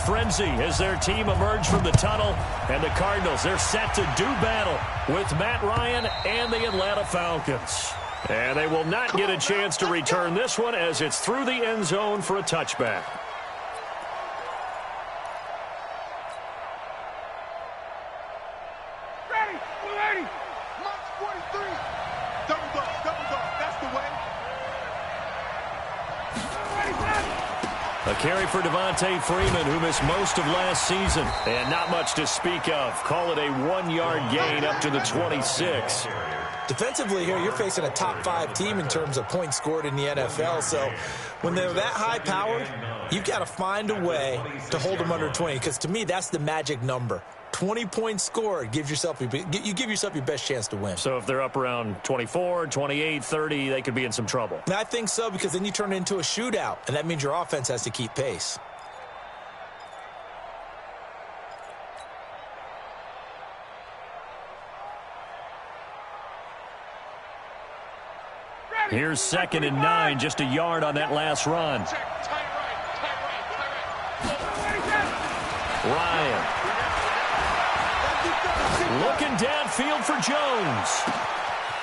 frenzy as their team emerged from the tunnel. And the Cardinals, they're set to do battle with Matt Ryan and the Atlanta Falcons. And they will not get a chance to return this one as it's through the end zone for a touchback. A carry for Devontae Freeman, who missed most of last season. And not much to speak of. Call it a 1-yard gain up to the 26. Defensively here, you're facing a top-5 team in terms of points scored in the NFL. So when they're that high-powered, you've got to find a way to hold them under 20. Because to me, that's the magic number. 20 points scored, you give yourself your best chance to win. So if they're up around 24, 28, 30, they could be in some trouble. And I think so, because then you turn it into a shootout, and that means your offense has to keep pace. Here's 2nd and 9, just a yard on that last run. Ryan. Looking downfield for Jones.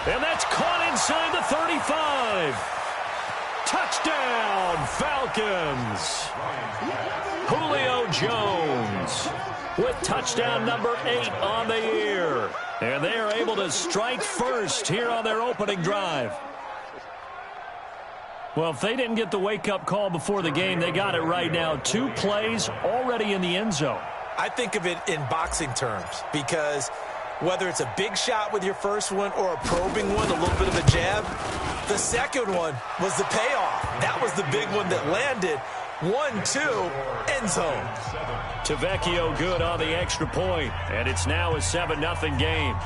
And that's caught inside the 35. Touchdown, Falcons. Julio Jones with touchdown number 8 on the year. And they are able to strike first here on their opening drive. Well, if they didn't get the wake-up call before the game, they got it right now. 2 plays already in the end zone. I think of it in boxing terms, because whether it's a big shot with your first one or a probing one, a little bit of a jab, the second one was the payoff. That was the big one that landed. 1-2, end zone. Tavecchio good on the extra point, and it's now a 7-0 game.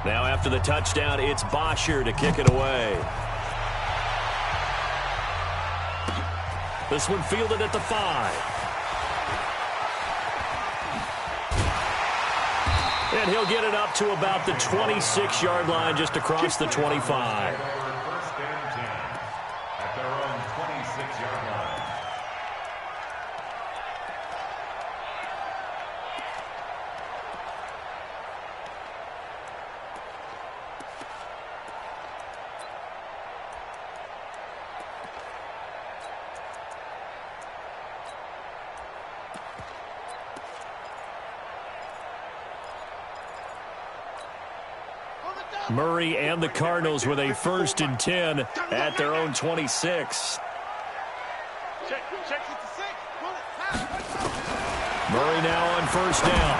Now after the touchdown, it's Bosher to kick it away. This one fielded at the 5. And he'll get it up to about the 26-yard line, just across the 25. Murray and the Cardinals with a 1st and 10 at their own 26. Murray now on 1st down.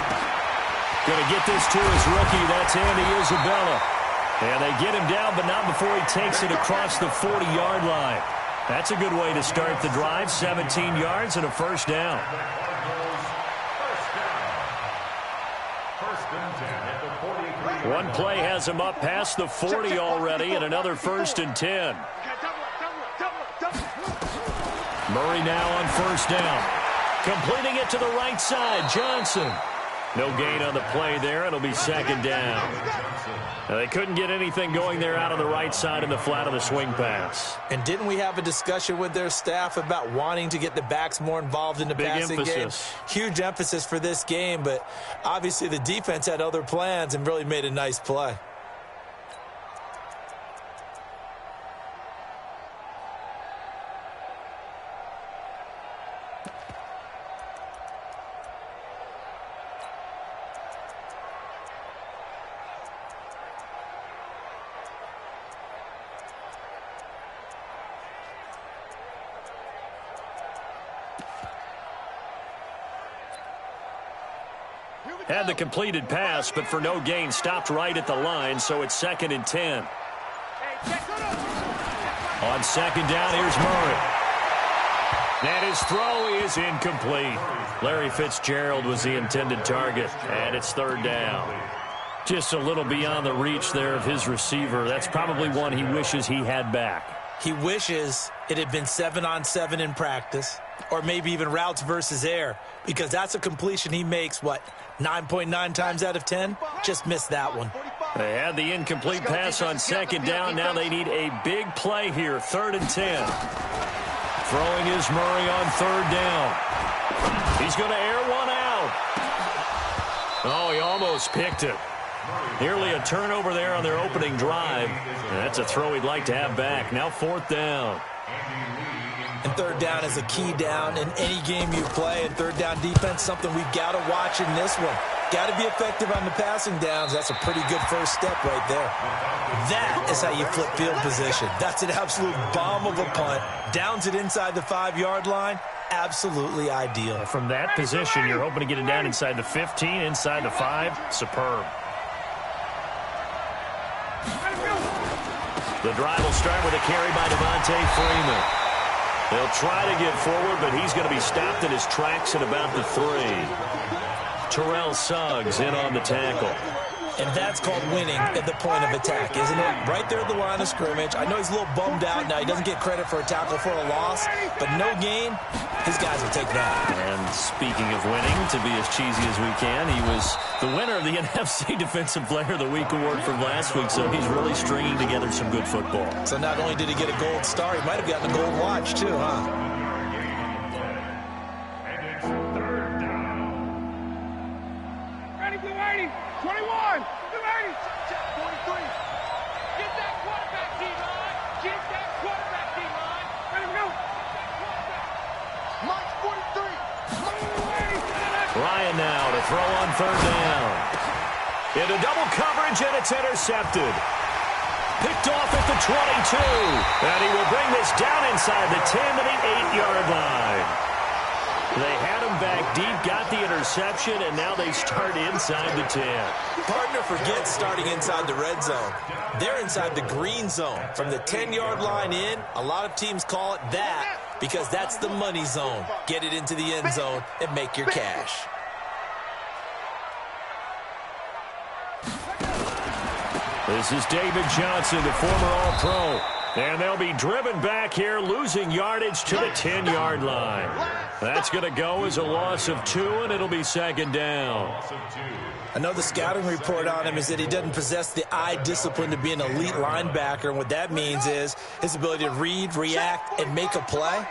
Going to get this to his rookie. That's Andy Isabella. And they get him down, but not before he takes it across the 40-yard line. That's a good way to start the drive. 17 yards and a 1st down. One play has him up past the 40 already, and another 1st and 10. Murray now on 1st down. Completing it to the right side, Johnson. No gain on the play there. It'll be 2nd down. Now, they couldn't get anything going there out on the right side in the flat of the swing pass. And didn't we have a discussion with their staff about wanting to get the backs more involved in the passing game? Huge emphasis for this game, but obviously the defense had other plans and really made a nice play. Had the completed pass, but for no gain, stopped right at the line, so it's 2nd and 10. On 2nd down, here's Murray. And his throw is incomplete. Larry Fitzgerald was the intended target, and it's 3rd down. Just a little beyond the reach there of his receiver. That's probably one he wishes he had back. He wishes it had been 7-on-7 in practice. Or maybe even routes versus air, because that's a completion he makes, 9.9 times out of 10? Just missed that one. They had the incomplete pass on second down. Now they need a big play here, 3rd and 10. Throwing is Murray on 3rd down. He's going to air one out. Oh, he almost picked it. Nearly a turnover there on their opening drive. And that's a throw he'd like to have back. Now 4th down. And 3rd down is a key down in any game you play. And 3rd down defense, something we've got to watch in this one. Got to be effective on the passing downs. That's a pretty good first step right there. That is how you flip field position. That's an absolute bomb of a punt. Downs it inside the 5-yard line. Absolutely ideal. From that position, you're hoping to get it down inside the 15, inside the 5. Superb. The drive will start with a carry by Devontae Freeman. They'll try to get forward, but he's going to be stopped in his tracks at about the 3. Terrell Suggs in on the tackle. And that's called winning at the point of attack, isn't it? Right there at the line of scrimmage. I know he's a little bummed out now. He doesn't get credit for a tackle for a loss, but no gain, his guys will take that. And speaking of winning, to be as cheesy as we can, he was the winner of the NFC Defensive Player of the Week award from last week, so he's really stringing together some good football. So not only did he get a gold star, he might have gotten a gold watch too, huh? Ryan now to throw on 3rd down. Into double coverage, and it's intercepted. Picked off at the 22. And he will bring this down inside the 10 to the 8-yard line. They had him back deep, got the interception, and now they start inside the 10. Partner forgets starting inside the red zone. They're inside the green zone. From the 10-yard line in, a lot of teams call it that because that's the money zone. Get it into the end zone and make your cash. This is David Johnson, the former All-Pro. And they'll be driven back here, losing yardage to the 10-yard line. That's going to go as a loss of 2, and it'll be 2nd down. I know the scouting report on him is that he doesn't possess the eye discipline to be an elite linebacker, and what that means is his ability to read, react, and make a play.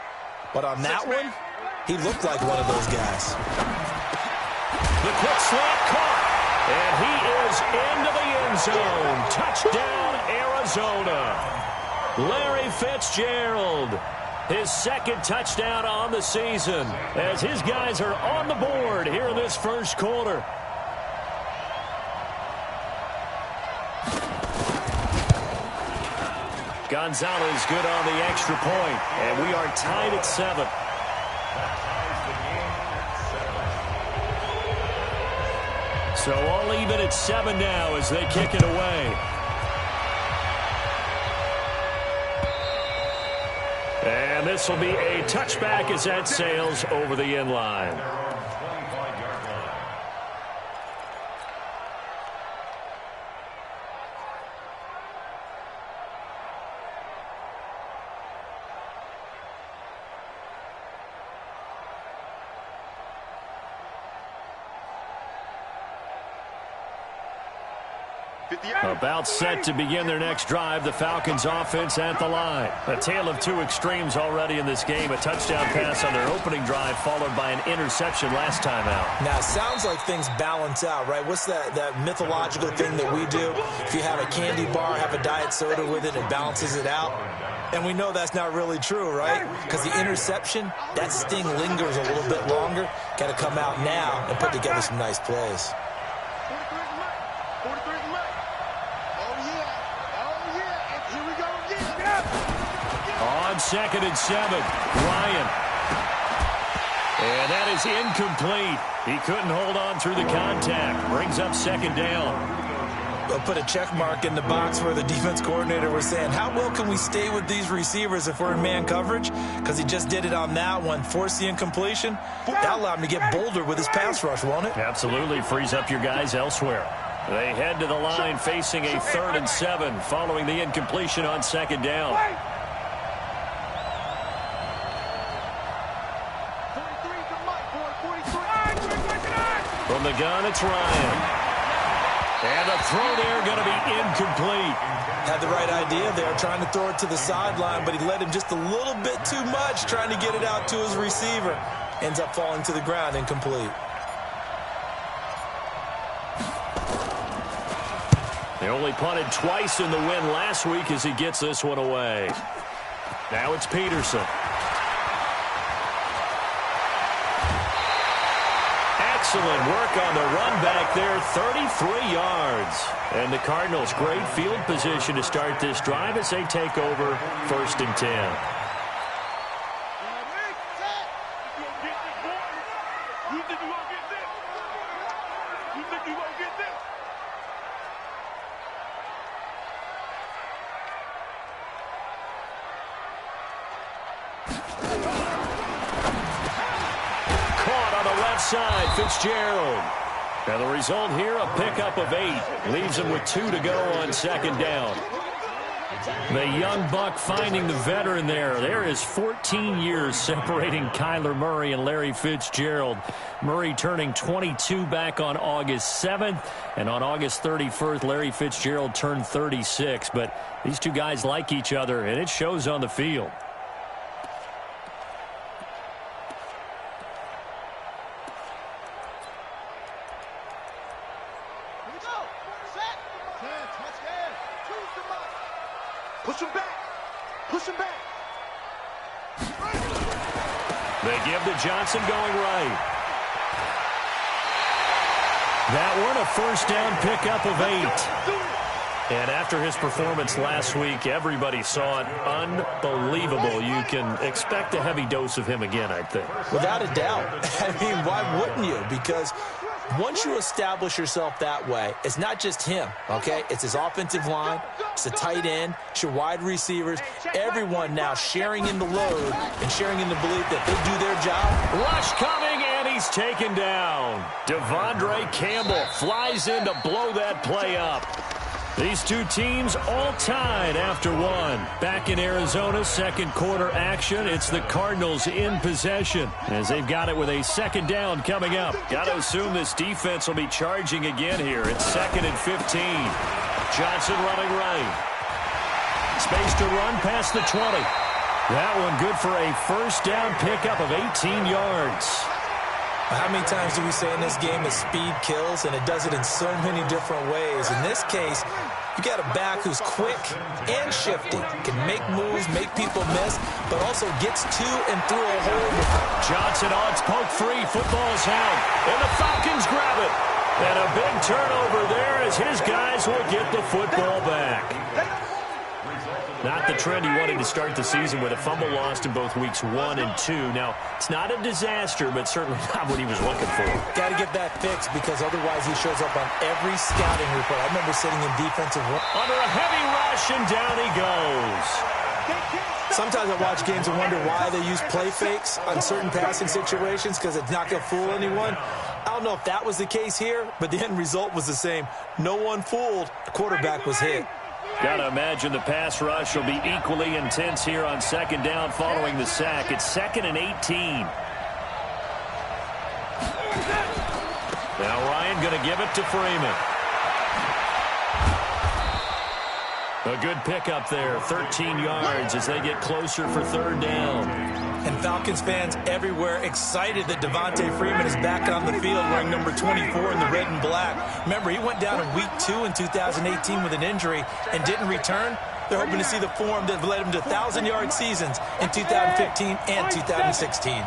But on that one, he looked like one of those guys. The quick slant caught, and he is into the end zone. Touchdown, Arizona. Larry Fitzgerald, his 2nd touchdown on the season, as his guys are on the board here in this first quarter. Gonzalez good on the extra point, and we are tied at 7. So all even at 7 now as they kick it away. And this will be a touchback as that sails over the end line. About set to begin their next drive, the Falcons offense at the line. A tale of 2 extremes already in this game. A touchdown pass on their opening drive followed by an interception last time out. Now, it sounds like things balance out, right? What's that mythological thing that we do? If you have a candy bar, have a diet soda with it, it balances it out. And we know that's not really true, right? Because the interception, that sting lingers a little bit longer. Got to come out now and put together some nice plays. On 2nd and 7, Ryan. And that is incomplete. He couldn't hold on through the contact. Brings up 2nd down. They'll put a check mark in the box where the defense coordinator was saying, how well can we stay with these receivers if we're in man coverage? Because he just did it on that one. Force the incompletion. That'll allow him to get bolder with his pass rush, won't it? Absolutely. Frees up your guys elsewhere. They head to the line facing a 3rd and 7 following the incompletion on 2nd down. gun, it's Ryan. And the throw there going to be incomplete. Had the right idea there, trying to throw it to the sideline, but he led him just a little bit too much, trying to get it out to his receiver. Ends up falling to the ground, incomplete. They only punted twice in the win last week as he gets this one away. Now it's Peterson. Excellent work on the run back there, 33 yards. And the Cardinals, great field position to start this drive as they take over 1st and 10. Side, Fitzgerald. Now the result here, a pickup of 8. Leaves him with 2 to go on 2nd down. The young buck finding the veteran there. There is 14 years separating Kyler Murray and Larry Fitzgerald. Murray turning 22 back on August 7th. And on August 31st, Larry Fitzgerald turned 36. But these two guys like each other, and it shows on the field. Johnson going right. That one, a 1st down pickup of 8. And after his performance last week, everybody saw it. Unbelievable. You can expect a heavy dose of him again, I think. Without a doubt. I mean, why wouldn't you? Because once you establish yourself that way, it's not just him, okay? It's his offensive line, it's the tight end, it's your wide receivers, everyone now sharing in the load and sharing in the belief that they do their job. Rush coming, and he's taken down. Devondre Campbell flies in to blow that play up. These two teams all tied after 1. Back in Arizona, 2nd quarter action. It's the Cardinals in possession as they've got it with a 2nd down coming up. Got to assume this defense will be charging again here. It's 2nd and 15. Johnson running right. Space to run past the 20. That one good for a 1st down pickup of 18 yards. How many times do we say in this game that speed kills, and it does it in so many different ways? In this case, you got a back who's quick and shifty, can make moves, make people miss, but also gets to and through a hole. Johnson odds poke free, football's out, and the Falcons grab it. And a big turnover there as his guys will get the football back. Not the trend he wanted to start the season with a fumble lost in both weeks 1 and 2. Now, it's not a disaster, but certainly not what he was looking for. Got to get that fixed because otherwise he shows up on every scouting report. I remember sitting in defensive one. Under a heavy rush, and down he goes. Sometimes I watch games and wonder why they use play fakes on certain passing situations because it's not going to fool anyone. I don't know if that was the case here, but the end result was the same. No one fooled. The quarterback was hit. Got to imagine the pass rush will be equally intense here on 2nd down following the sack. It's 2nd and 18. Now Ryan going to give it to Freeman. A good pickup there, 13 yards as they get closer for 3rd down. And Falcons fans everywhere excited that Devontae Freeman is back on the field wearing number 24 in the red and black. Remember, he went down in week 2 in 2018 with an injury and didn't return. They're hoping to see the form that led him to 1,000-yard seasons in 2015 and 2016.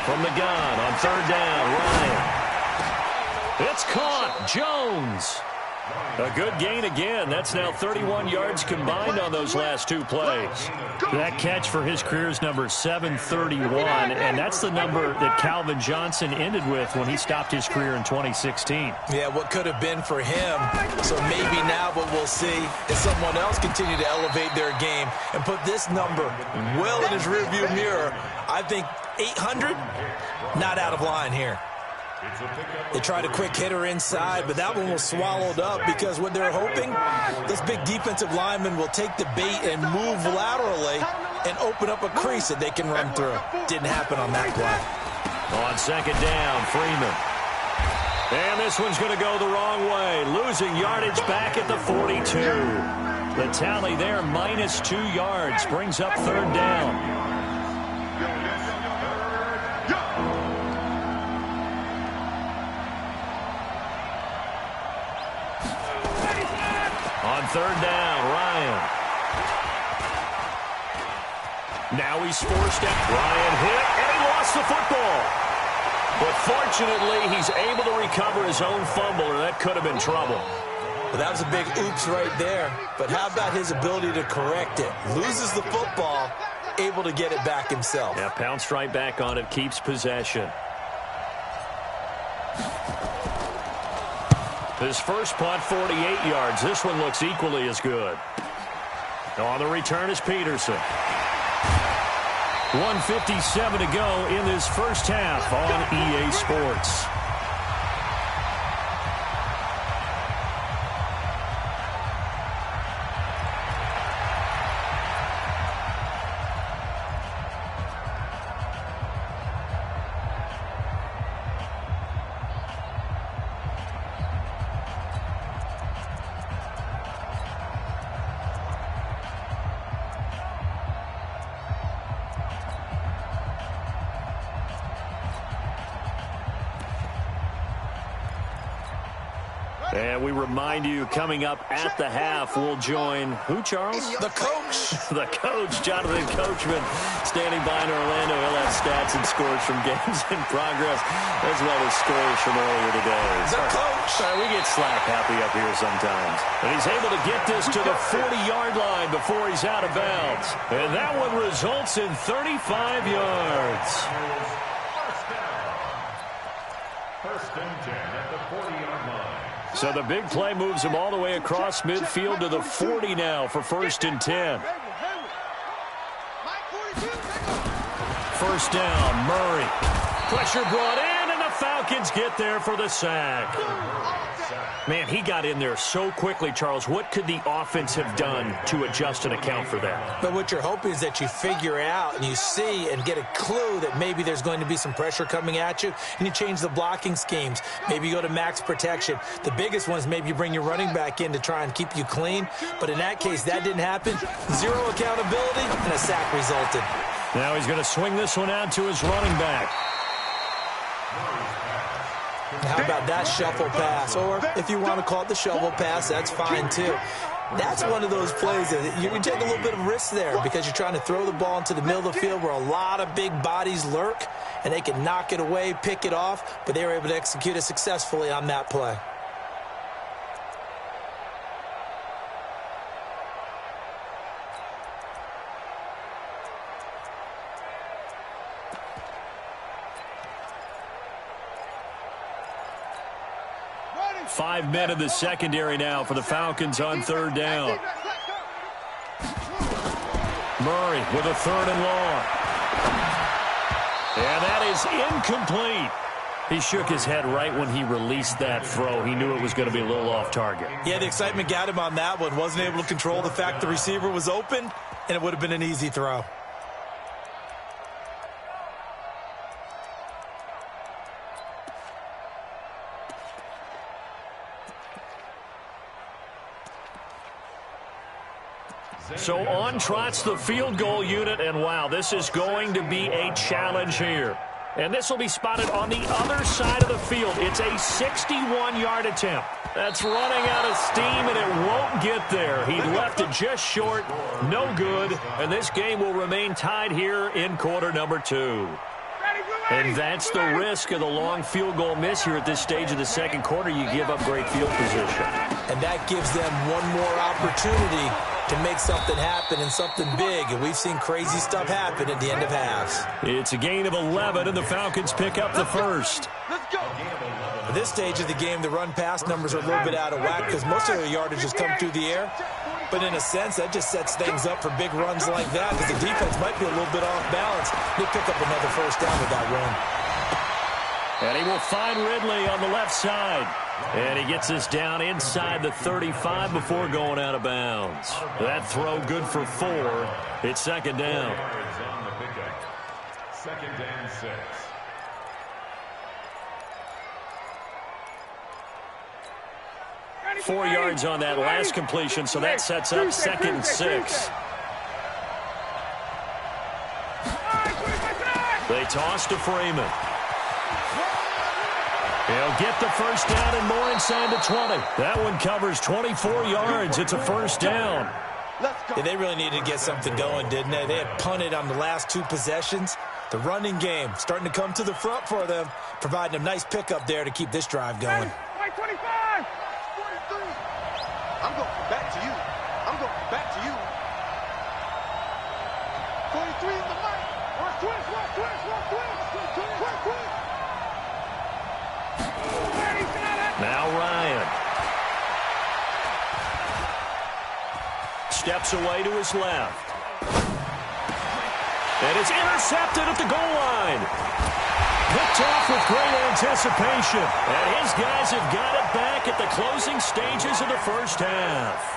From the gun on 3rd down, Ryan. It's caught. Jones. A good gain again. That's now 31 yards combined on those last 2 plays. That catch for his career is number 731, and that's the number that Calvin Johnson ended with when he stopped his career in 2016. Yeah, what could have been for him. So maybe now what we'll see is someone else continue to elevate their game and put this number well in his rearview mirror. I think 800, not out of line here. They tried a quick hitter inside, but that one was swallowed up because what they're hoping, this big defensive lineman will take the bait and move laterally and open up a crease that they can run through. Didn't happen on that play. On 2nd down, Freeman. And this one's going to go the wrong way, losing yardage back at the 42. The tally there, minus 2 yards, brings up third down. On third down, Ryan. Now he's forced out. Ryan hit, and he lost the football. But fortunately, he's able to recover his own fumble, or that could have been trouble. Well, that was a big oops right there. But how about his ability to correct it? Loses the football, able to get it back himself. Yeah, pounced right back on it, keeps possession. His first punt, 48 yards. This one looks equally as good. On the return is Peterson. 1:57 to go in this first half on EA Sports. And we remind you, coming up at the half, we'll join who, Charles? The coach. The coach, Jonathan Coachman, standing by in Orlando. He'll have stats and scores from games in progress, as well as scores from earlier today. The coach. Sorry, we get slack happy up here sometimes. And he's able to get this to the 40-yard line before he's out of bounds. And that one results in 35 yards. First and 10 at the 40-yard line. So the big play moves him all the way across midfield to the 40 now for first and 10. First down, Murray. Pressure brought in, and the Falcons get there for the sack. Man, he got in there so quickly, Charles. What could the offense have done to adjust and account for that? But what you're hoping is that you figure out and you see and get a clue that maybe there's going to be some pressure coming at you, and you change the blocking schemes. Maybe you go to max protection. The biggest one is maybe you bring your running back in to try and keep you clean. But in that case, that didn't happen. Zero accountability, and a sack resulted. Now he's going to swing this one out to his running back. How about that shuffle pass? Or if you want to call it the shovel pass, that's fine too. That's one of those plays that you can take a little bit of risk there because you're trying to throw the ball into the middle of the field where a lot of big bodies lurk, and they can knock it away, pick it off, but they were able to execute it successfully on that play. Five men in the secondary now for the Falcons on third down. Murray with a third and long. And that is incomplete. He shook his head right when he released that throw. He knew it was going to be a little off target. Yeah, the excitement got him on that one. Wasn't able to control the fact the receiver was open, and it would have been an easy throw. So on trots the field goal unit, and wow, this is going to be a challenge here. And this will be spotted on the other side of the field. It's a 61-yard attempt. That's running out of steam, and it won't get there. He left it just short, no good, and this game will remain tied here in quarter number 2. And that's the risk of the long field goal miss here at this stage of the second quarter. You give up great field position. And that gives them one more opportunity to make something happen and something big. And we've seen crazy stuff happen at the end of halves. It's a gain of 11, and the Falcons pick up the first. Let's go. At this stage of the game, the run-pass numbers are a little bit out of whack because most of their yardage has come through the air. But in a sense, that just sets things up for big runs like that because the defense might be a little bit off balance. They pick up another first down with that run. And he will find Ridley on the left side. And he gets this down inside the 35 before going out of bounds. That throw good for 4. It's second down. Second and 6. 4 yards on that last completion, so that sets up 2nd and 6. They toss to Freeman. He'll get the first down and more inside the 20. That one covers 24 yards. It's a first down. Yeah, they really needed to get something going, didn't they? They had punted on the last 2 possessions. The running game starting to come to the front for them, providing a nice pickup there to keep this drive going. 25! 43! I'm going back to you. I'm going back to you. 43 in the mic. Watch twist. Now Ryan. Steps away to his left. And it's intercepted at the goal line. Picked off with great anticipation. And his guys have got it back at the closing stages of the first half.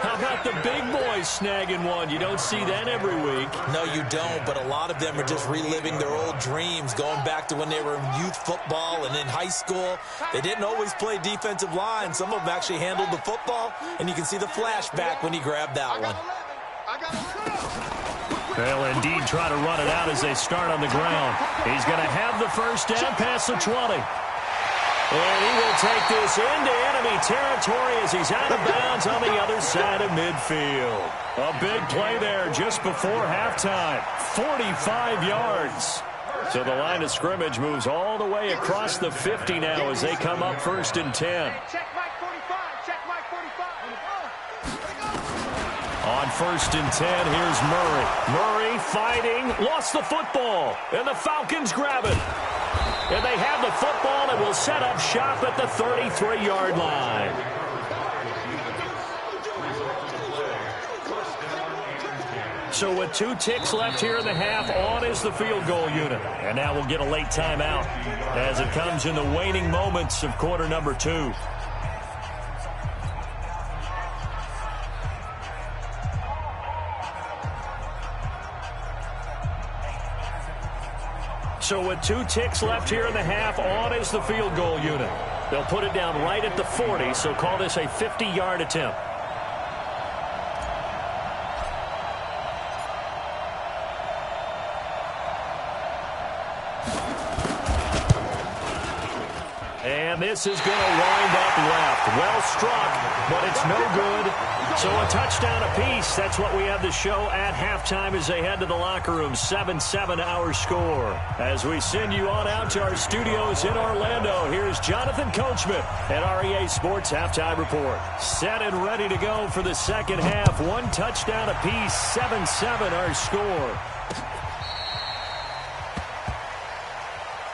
How about the big boys snagging one? You don't see that every week. No, you don't, but a lot of them are just reliving their old dreams, going back to when they were in youth football and in high school. They didn't always play defensive line. Some of them actually handled the football, and you can see the flashback when he grabbed that one. They'll indeed try to run it out as they start on the ground. He's going to have the first down past the 20. And he will take this into enemy territory as he's out of bounds on the other side of midfield. A big play there just before halftime. 45 yards. So the line of scrimmage moves all the way across the 50 now as they come up 1st and 10. Check Mike 45. Check Mike 45. On 1st and 10, here's Murray. Murray fighting, lost the football, and the Falcons grab it. And they have the football and will set up shop at the 33-yard line. So with 2 ticks left here in the half, on is the field goal unit. And now we'll get a late timeout as it comes in the waning moments of quarter number 2. So with 2 ticks left here in the half, on is the field goal unit. They'll put it down right at the 40, so call this a 50-yard attempt. And this is going to wind up left. Well struck, but it's no good. So a touchdown apiece. That's what we have to show at halftime as they head to the locker room. 7-7 our score. As we send you on out to our studios in Orlando, here's Jonathan Coachman at REA Sports Halftime Report. Set and ready to go for the second half. 1 touchdown apiece. 7-7 our score.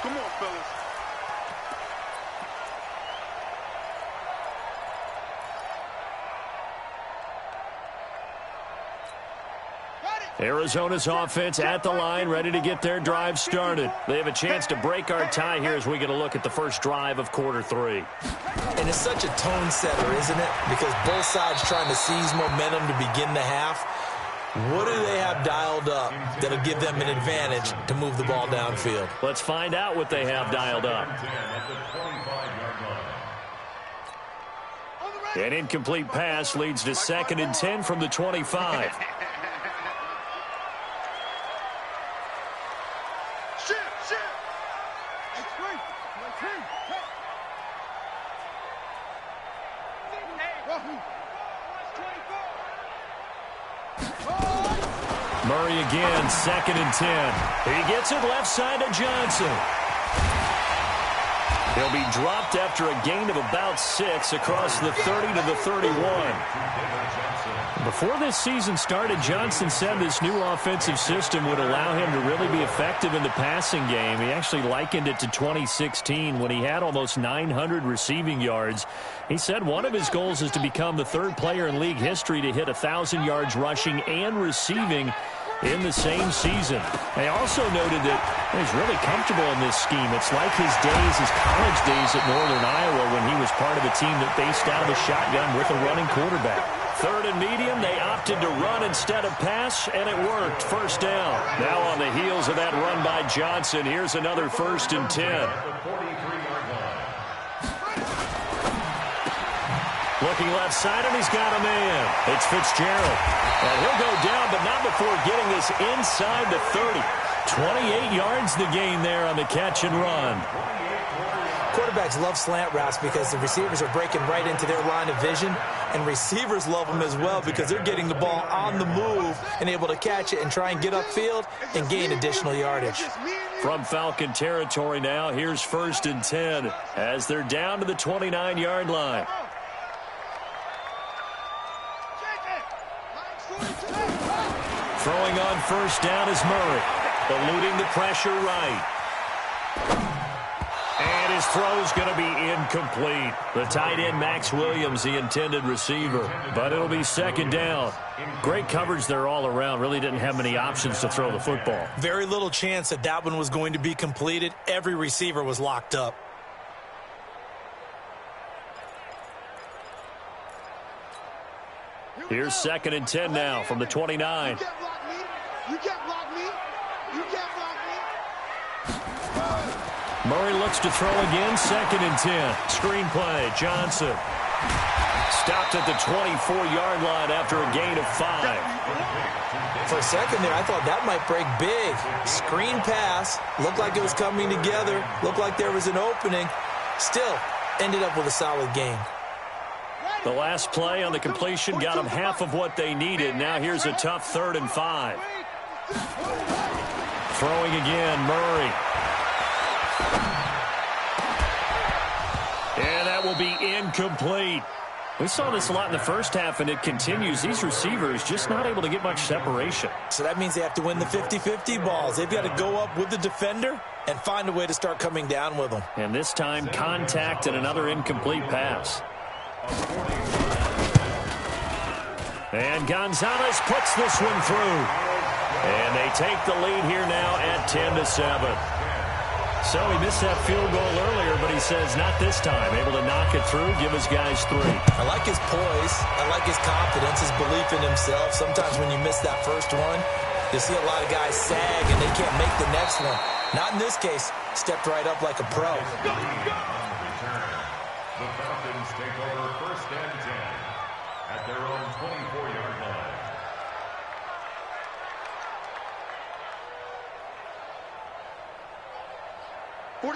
Come on, fellas. Arizona's offense at the line, ready to get their drive started. They have a chance to break our tie here as we get a look at the first drive of quarter 3. And it's such a tone setter, isn't it? Because both sides trying to seize momentum to begin the half. What do they have dialed up that'll give them an advantage to move the ball downfield? Let's find out what they have dialed up. An incomplete pass leads to 2nd and 10 from the 25. Murray again, 2nd and 10. He gets it left side to Johnson. He'll be dropped after a gain of about 6 across the 30 to the 31. Before this season started, Johnson said this new offensive system would allow him to really be effective in the passing game. He actually likened it to 2016 when he had almost 900 receiving yards. He said one of his goals is to become the 3rd player in league history to hit 1,000 yards rushing and receiving in the same season. They also noted that he's really comfortable in this scheme. It's like his days, his college days at Northern Iowa when he was part of a team that based out of a shotgun with a running quarterback. 3rd and medium, they opted to run instead of pass, and it worked. First down. Now on the heels of that run by Johnson, here's another 1st and 10. Looking left side, and he's got a man. It's Fitzgerald. And he'll go down, but not before getting this inside the 30. 28 yards the gain there on the catch and run. Quarterbacks love slant routes because the receivers are breaking right into their line of vision, and receivers love them as well because they're getting the ball on the move and able to catch it and try and get upfield and gain additional yardage. From Falcon territory now, here's 1st and 10 as they're down to the 29-yard line. Throwing on 1st down is Murray, eluding the pressure right. And his throw's going to be incomplete. The tight end, Max Williams, the intended receiver. But it'll be 2nd down. Great coverage there all around. Really didn't have many options to throw the football. Very little chance that that one was going to be completed. Every receiver was locked up. Here's 2nd and 10 now from the 29. You can't block me. You can't block me. You can't block me. Murray looks to throw again. 2nd and 10. Screenplay. Johnson. Stopped at the 24-yard line after a gain of 5. For a second there, I thought that might break big. Screen pass. Looked like it was coming together. Looked like there was an opening. Still, ended up with a solid gain. The last play on the completion got them half of what they needed. Now here's a tough 3rd and 5. Throwing again, Murray. And that will be incomplete. We saw this a lot in the first half, and it continues. These receivers just not able to get much separation. So that means they have to win the 50-50 balls. They've got to go up with the defender and find a way to start coming down with them. And this time, contact and another incomplete pass. And Gonzalez puts this one through. And they take the lead here now at 10-7. So he missed that field goal earlier, but he says not this time. Able to knock it through, give his guys 3. I like his poise. I like his confidence, his belief in himself. Sometimes when you miss that first one, you see a lot of guys sag and they can't make the next one. Not in this case. Stepped right up like a pro. The Falcons take over 1st and 10 at their own 24-yard line.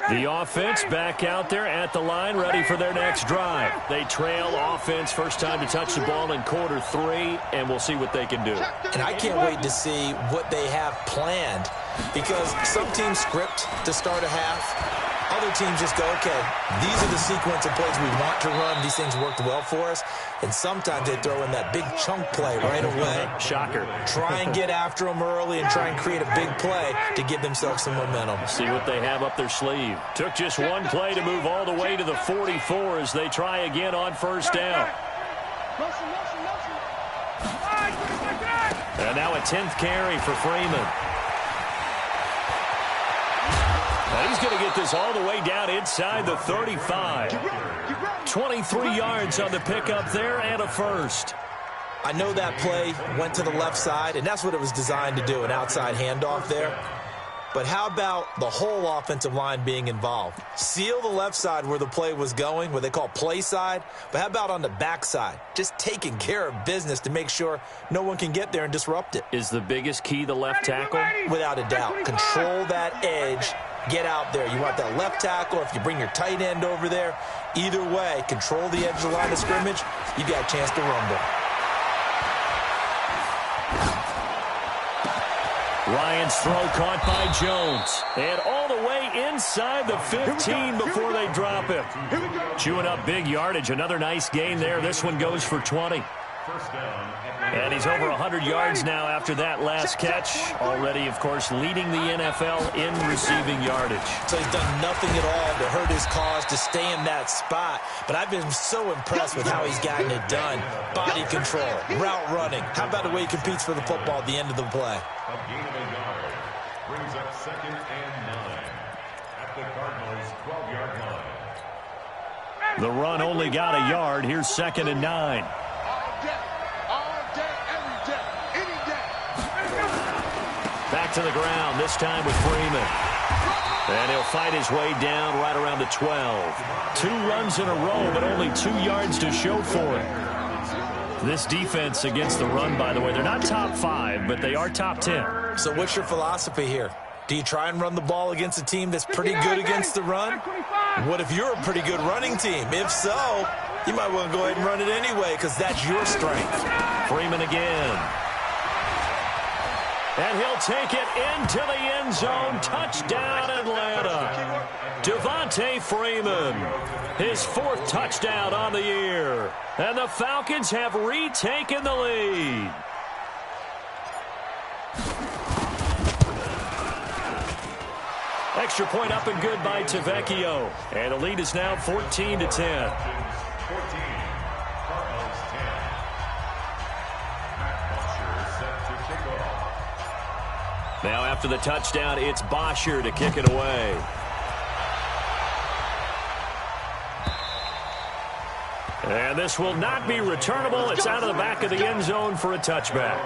The offense back out there at the line, ready for their next drive. They trail offense, first time to touch the ball in quarter 3, and we'll see what they can do. And I can't wait to see what they have planned, because some teams script to start a half. Other teams just go, okay, these are the sequence of plays we want to run. These things worked well for us. And sometimes they throw in that big chunk play right away. Shocker. Try and get after them early and try and create a big play to give themselves some momentum. See what they have up their sleeve. Took just one play to move all the way to the 44 as they try again on 1st down. And now a 10th carry for Freeman. And he's going to get this all the way down inside the 35. 23 yards on the pickup there and a 1st. I know that play went to the left side, and that's what it was designed to do, an outside handoff there. But how about the whole offensive line being involved? Seal the left side where the play was going, what they call play side. But how about on the back side? Just taking care of business to make sure no one can get there and disrupt it. Is the biggest key the left tackle? Without a doubt. Control that edge. Get out there. You want that left tackle. If you bring your tight end over there, either way, control the edge of the line of scrimmage, you got a chance to rumble. Ryan's throw caught by Jones. And all the way inside the 15 before they drop him. Chewing up big yardage. Another nice gain there. This one goes for 20. And he's over 100 yards now after that last catch. Already, of course, leading the NFL in receiving yardage. So he's done nothing at all to hurt his cause to stay in that spot. But I've been so impressed with how he's gotten it done. Body control, route running. How about the way he competes for the football at the end of the play? A gain of a yard brings up 2nd and 9 at the Cardinals' 12-yard line. The run only got a yard. Here's 2nd and 9. Any day. Back to the ground, this time with Freeman. And he'll fight his way down right around the 12. 2 runs in a row, but only 2 yards to show for it. This defense against the run, by the way, they're not top 5, but they are top 10. So what's your philosophy here? Do you try and run the ball against a team that's pretty good against the run? What if you're a pretty good running team? If so, you might want to go ahead and run it anyway because that's your strength. Freeman again. And he'll take it into the end zone. Touchdown, Atlanta. Devontae Freeman, his 4th touchdown on the year. And the Falcons have retaken the lead. Extra point up and good by Tavecchio. And the lead is now 14-10. 14, Cardinals 10. Matt Bosher set to kick off. Now after the touchdown, it's Bosher to kick it away. And this will not be returnable. It's out of the back of the end zone for a touchback.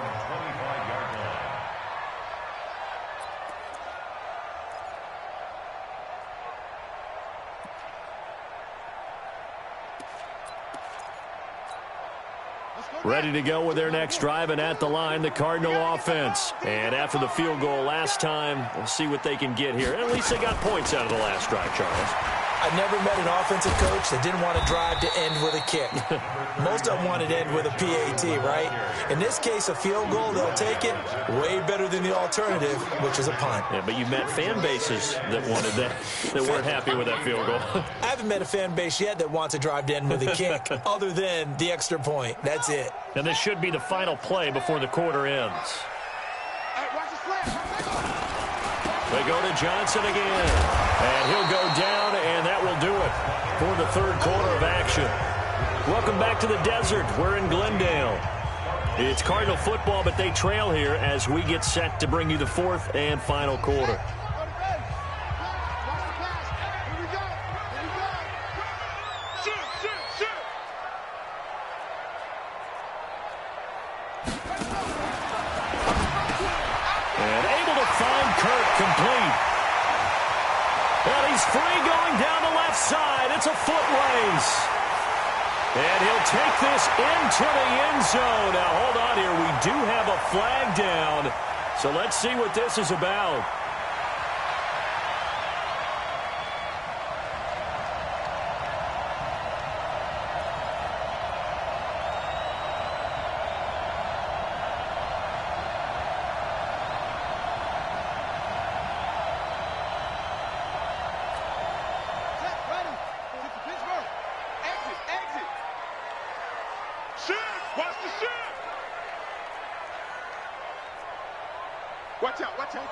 Ready to go with their next drive, and at the line, the Cardinal offense. And after the field goal last time, we'll see what they can get here. At least they got points out of the last drive, Charles. I never met an offensive coach that didn't want to drive to end with a kick. Most of them wanted to end with a PAT, right? In this case, a field goal, they'll take it way better than the alternative, which is a punt. Yeah, but you met fan bases that wanted that weren't happy with that field goal. I haven't met a fan base yet that wants to drive to end with a kick other than the extra point. That's it. And this should be the final play before the quarter ends. They go to Johnson again. And he'll go down, and that will do it for the 3rd quarter of action. Welcome back to the desert. We're in Glendale. It's Cardinal football, but they trail here as we get set to bring you the 4th and final quarter. And able to find Kirk complete. And he's free going down the left side. It's a foot race. And he'll take this into the end zone. Now, hold on here. We do have a flag down. So let's see what this is about. Watch out, watch out.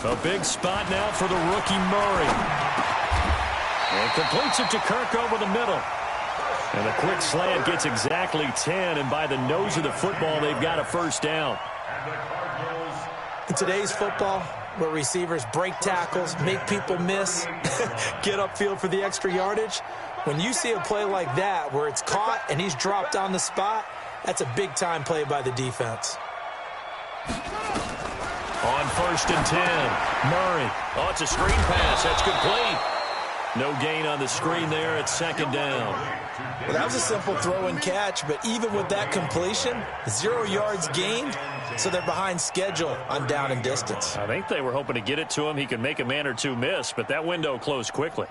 A big spot now for the rookie Murray. And completes it to Kirk over the middle. And a quick slant gets exactly 10, and by the nose of the football, they've got a first down. In today's football, where receivers break tackles, make people miss, get upfield for the extra yardage, when you see a play like that where it's caught and he's dropped on the spot, that's a big-time play by the defense. On 1st and 10, Murray. Oh, it's a screen pass. That's complete. No gain on the screen there. It's 2nd down. Well, that was a simple throw and catch, but even with that completion, 0 yards gained, so they're behind schedule on down and distance. I think they were hoping to get it to him. He could make a man or two miss, but that window closed quickly.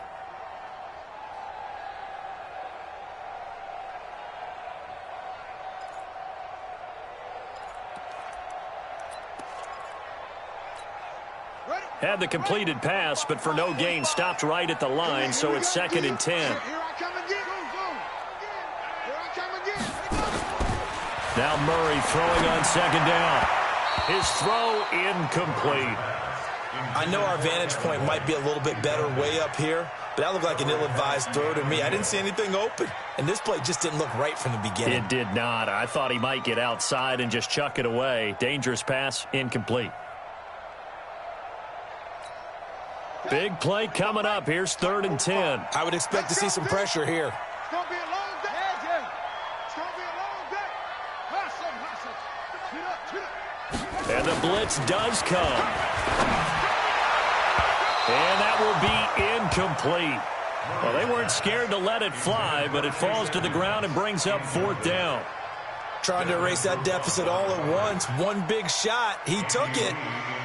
Had the completed pass, but for no gain, stopped right at the line, so it's 2nd and 10. Now Murray throwing on 2nd down. His throw incomplete. I know our vantage point might be a little bit better way up here, but that looked like an ill-advised throw to me. I didn't see anything open, and this play just didn't look right from the beginning. It did not. I thought he might get outside and just chuck it away. Dangerous pass, incomplete. Big play coming up. Here's 3rd and 10. I would expect to see some pressure here. It's going to be a long day. It's going to be a long day. Hustle, hustle. And the blitz does come. And that will be incomplete. Well, they weren't scared to let it fly, but it falls to the ground and brings up 4th down. Trying to erase that deficit all at once. One big shot. He took it.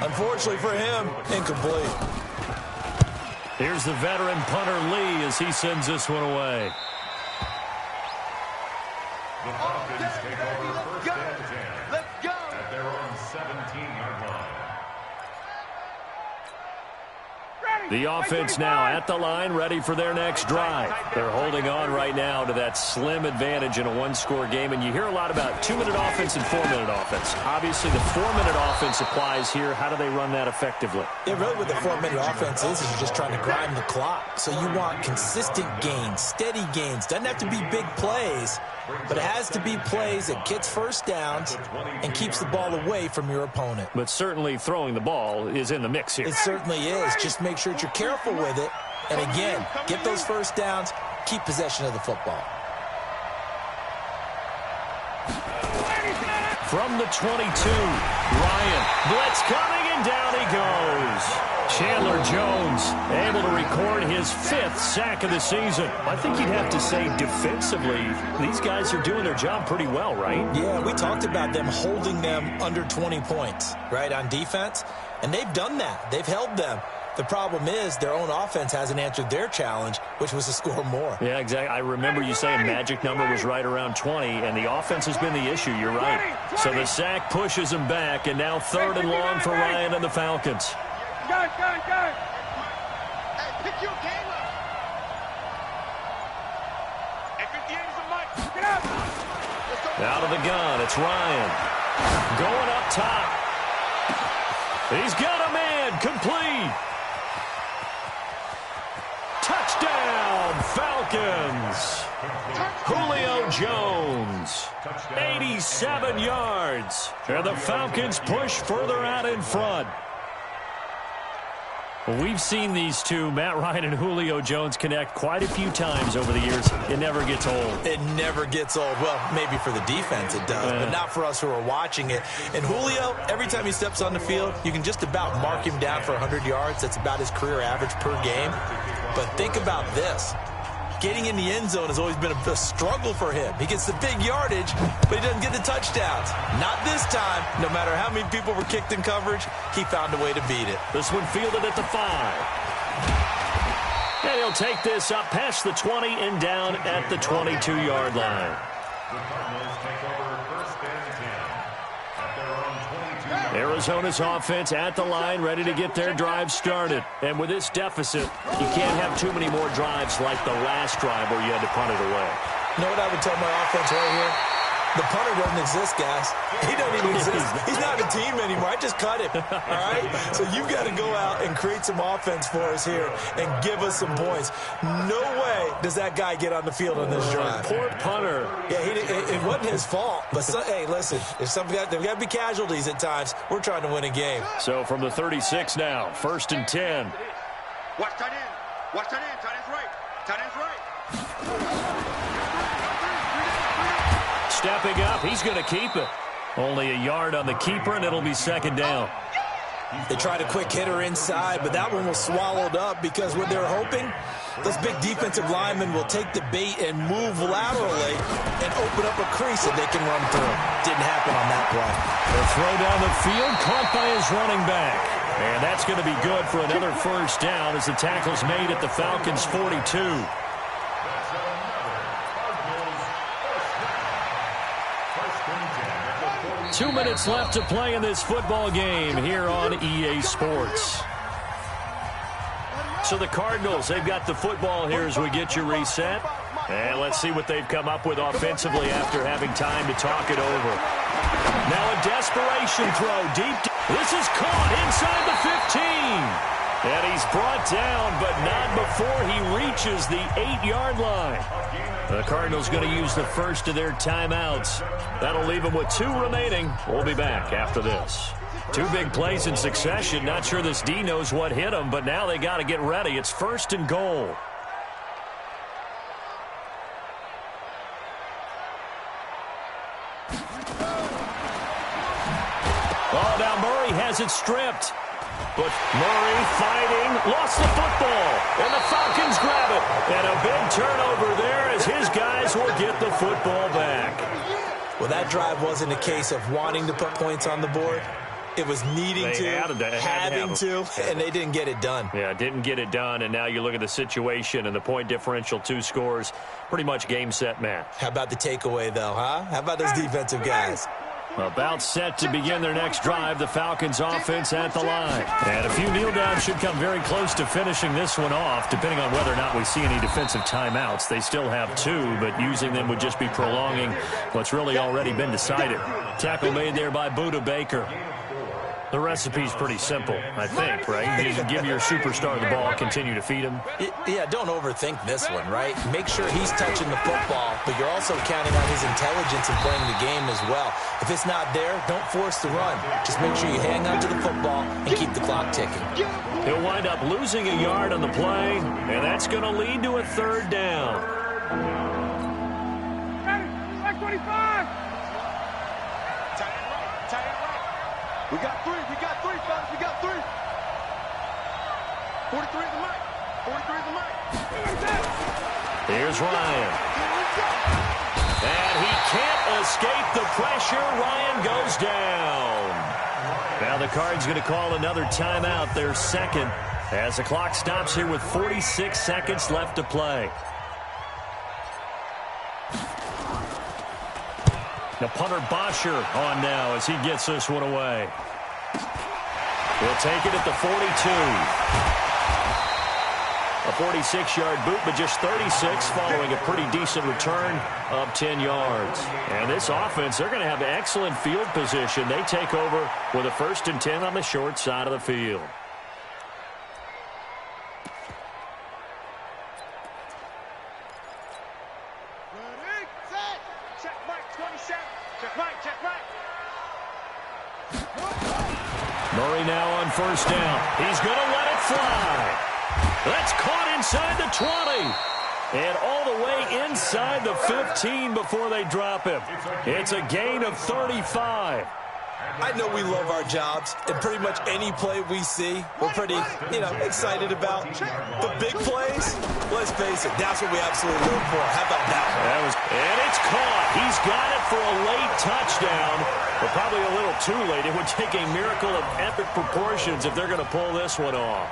Unfortunately for him, incomplete. Here's the veteran punter Lee as he sends this one away. The Falcons take over 1st and 10. Let's go. At their own 17-yard line. The offense now at the line, ready for their next drive. They're holding on right now to that slim advantage in a one-score game, and you hear a lot about 2-minute offense and 4-minute offense. Obviously, the 4-minute offense applies here. How do they run that effectively? Yeah, really what the 4-minute offense is you're just trying to grind the clock. So you want consistent gains, steady gains. Doesn't have to be big plays, but it has to be plays that gets first downs and keeps the ball away from your opponent. But certainly throwing the ball is in the mix here. It certainly is. Just make sure that you're careful with it. And again, get those first downs, keep possession of the football. From the 22, Ryan. Blitz coming, and down he goes. Chandler Jones able to record his 5th sack of the season. I think you'd have to say defensively, these guys are doing their job pretty well, right? Yeah, we talked about them holding them under 20 points, right, on defense. And they've done that. They've held them. The problem is their own offense hasn't answered their challenge, which was to score more. Yeah, exactly. I remember you saying magic number was right around 20, and the offense has been the issue. You're right. So the sack pushes them back, and now 3rd and long for Ryan and the Falcons. Go. Hey, pick your game up. At 58 is a mic. Get out. Out of the gun, it's Ryan. Going up top. He's got a man, complete. Touchdown, Falcons. Julio Jones, 87 yards. And the Falcons push further out in front. Well, we've seen these two, Matt Ryan and Julio Jones, connect quite a few times over the years. It never gets old. It never gets old. Well, maybe for the defense it does, but not for us who are watching it. And Julio, every time he steps on the field, you can just about mark him down for 100 yards. That's about his career average per game. But think about this. Getting in the end zone has always been a struggle for him. He gets the big yardage, but he doesn't get the touchdowns. Not this time. No matter how many people were kicked in coverage, he found a way to beat it. This one fielded at the 5. And he'll take this up past the 20 and down at the 22-yard line. The Cardinals take over 1st and 10. At their own 22-yard line. Arizona's offense at the line, ready to get their drive started. And with this deficit, you can't have too many more drives like the last drive where you had to punt it away. You know what I would tell my offense right here? The punter doesn't exist, guys. He doesn't even exist. He's not a team anymore. I just cut him, all right? So you've got to go out and create some offense for us here and give us some points. No way does that guy get on the field on this drive. Poor punter. Yeah, it wasn't his fault. But, hey, listen, there's got to be casualties at times. We're trying to win a game. So from the 36 now, 1st and 10. Watch tight end. Watch tight end. Tight end's right. Tight end's right. Stepping up, he's going to keep it. Only a yard on the keeper, and it'll be 2nd down. They tried a quick hitter inside, but that one was swallowed up because what they're hoping, those big defensive linemen will take the bait and move laterally and open up a crease that they can run through. Didn't happen on that play. The throw down the field, caught by his running back. And that's going to be good for another 1st down as the tackle's made at the Falcons' 42. 2 minutes left to play in this football game here on EA Sports. So the Cardinals, they've got the football here as we get you reset. And let's see what they've come up with offensively after having time to talk it over. Now a desperation throw deep. This is caught inside the 15. And he's brought down, but not before he reaches the 8-yard line. The Cardinals going to use the first of their timeouts. That'll leave them with 2 remaining. We'll be back after this. 2 big plays in succession. Not sure this D knows what hit him, but now they got to get ready. It's 1st and goal. Oh, now Murray it stripped. But Murray fighting, lost the football, and the Falcons grab it. And a big turnover there as his guys will get the football back. Well, that drive wasn't a case of wanting to put points on the board. It was needing having to, and they didn't get it done. Yeah, didn't get it done, and now you look at the situation and the point differential, 2 scores, pretty much game, set, match. How about the takeaway, though, huh? How about those defensive guys? About set to begin their next drive, the Falcons offense at the line. And a few kneel downs should come very close to finishing this one off, depending on whether or not we see any defensive timeouts. They still have 2, but using them would just be prolonging what's really already been decided. Tackle made there by Buda Baker. The recipe's pretty simple, I think, right? You give your superstar the ball, continue to feed him. Yeah, don't overthink this one, right? Make sure he's touching the football, but you're also counting on his intelligence in playing the game as well. If it's not there, don't force the run. Just make sure you hang on to the football and keep the clock ticking. He'll wind up losing a yard on the play, and that's going to lead to a 3rd down. 25. We got 3, fellas, we got 3. 43 at the mic. 43 at the mic. Here's Ryan. And he can't escape the pressure. Ryan goes down. Now the Cards going to call another timeout, their 2nd, as the clock stops here with 46 seconds left to play. The punter Bosher on now as he gets this one away. He'll take it at the 42. A 46-yard boot, but just 36 following a pretty decent return of 10 yards. And this offense, they're going to have excellent field position. They take over with a 1st and 10 on the short side of the field. Murray now on 1st down. He's going to let it fly. That's caught inside the 20. And all the way inside the 15 before they drop him. It's a gain of 35. I know we love our jobs, and pretty much any play we see, we're pretty, excited about. The big plays, let's face it, that's what we absolutely live for. How about that? And it's caught. He's got it for a late touchdown, but probably a little too late. It would take a miracle of epic proportions if they're going to pull this one off.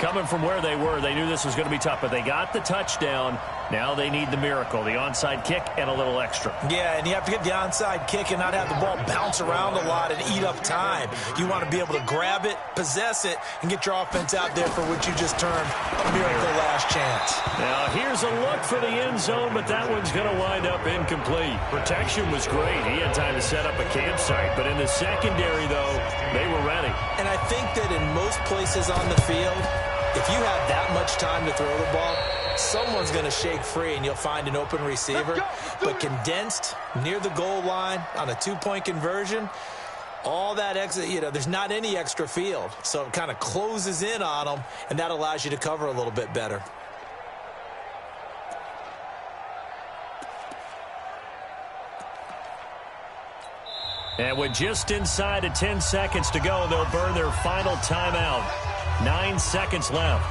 Coming from where they were, they knew this was going to be tough, but they got the touchdown. Now they need the miracle, the onside kick and a little extra. Yeah, and you have to get the onside kick and not have the ball bounce around a lot and eat up time. You want to be able to grab it, possess it, and get your offense out there for what you just termed a miracle last chance. Now here's a look for the end zone, but that one's going to wind up incomplete. Protection was great. He had time to set up a campsite, but in the secondary, though, they were ready. And I think that in most places on the field, if you have that much time to throw the ball, someone's going to shake free and you'll find an open receiver. But condensed near the goal line on a 2-point conversion, all that extra, there's not any extra field. So it kind of closes in on them, and that allows you to cover a little bit better. And with just inside of 10 seconds to go, they'll burn their final timeout. 9 seconds left.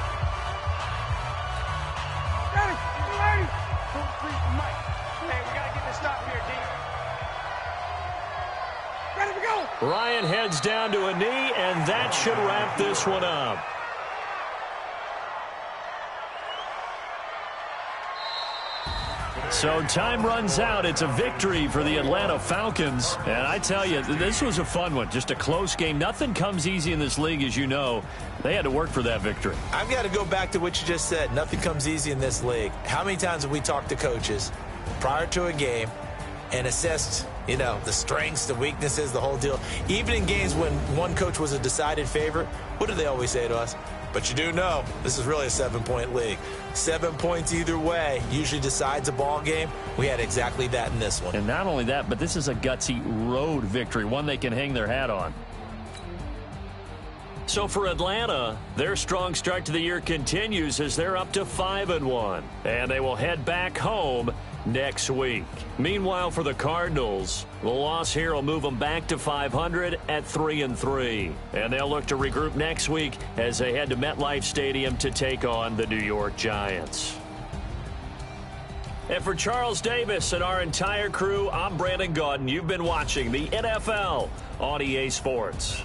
Ryan heads down to a knee, and that should wrap this one up. So time runs out. It's a victory for the Atlanta Falcons. And I tell you, this was a fun one. Just a close game. Nothing comes easy in this league, as you know. They had to work for that victory. I've got to go back to what you just said. Nothing comes easy in this league. How many times have we talked to coaches prior to a game and assessed, the strengths, the weaknesses, the whole deal? Even in games when one coach was a decided favorite, what do they always say to us? But you do know this is really a 7-point league. 7 points either way usually decides a ball game. We had exactly that in this one. And not only that, but this is a gutsy road victory, one they can hang their hat on. So for Atlanta, their strong start to the year continues as they're up to 5-1. And they will head back home next week. Meanwhile, for the Cardinals, the loss here will move them back to 500 at 3-3. And they'll look to regroup next week as they head to MetLife Stadium to take on the New York Giants. And for Charles Davis and our entire crew, I'm Brandon Gaudin. You've been watching the NFL on EA Sports.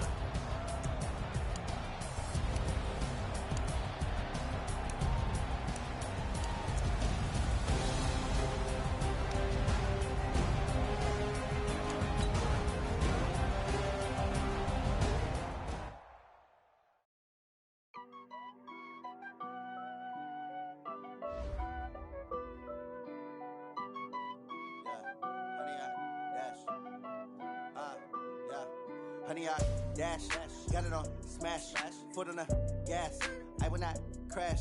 Honey, I dash, got it on smash, foot on the gas, I will not crash.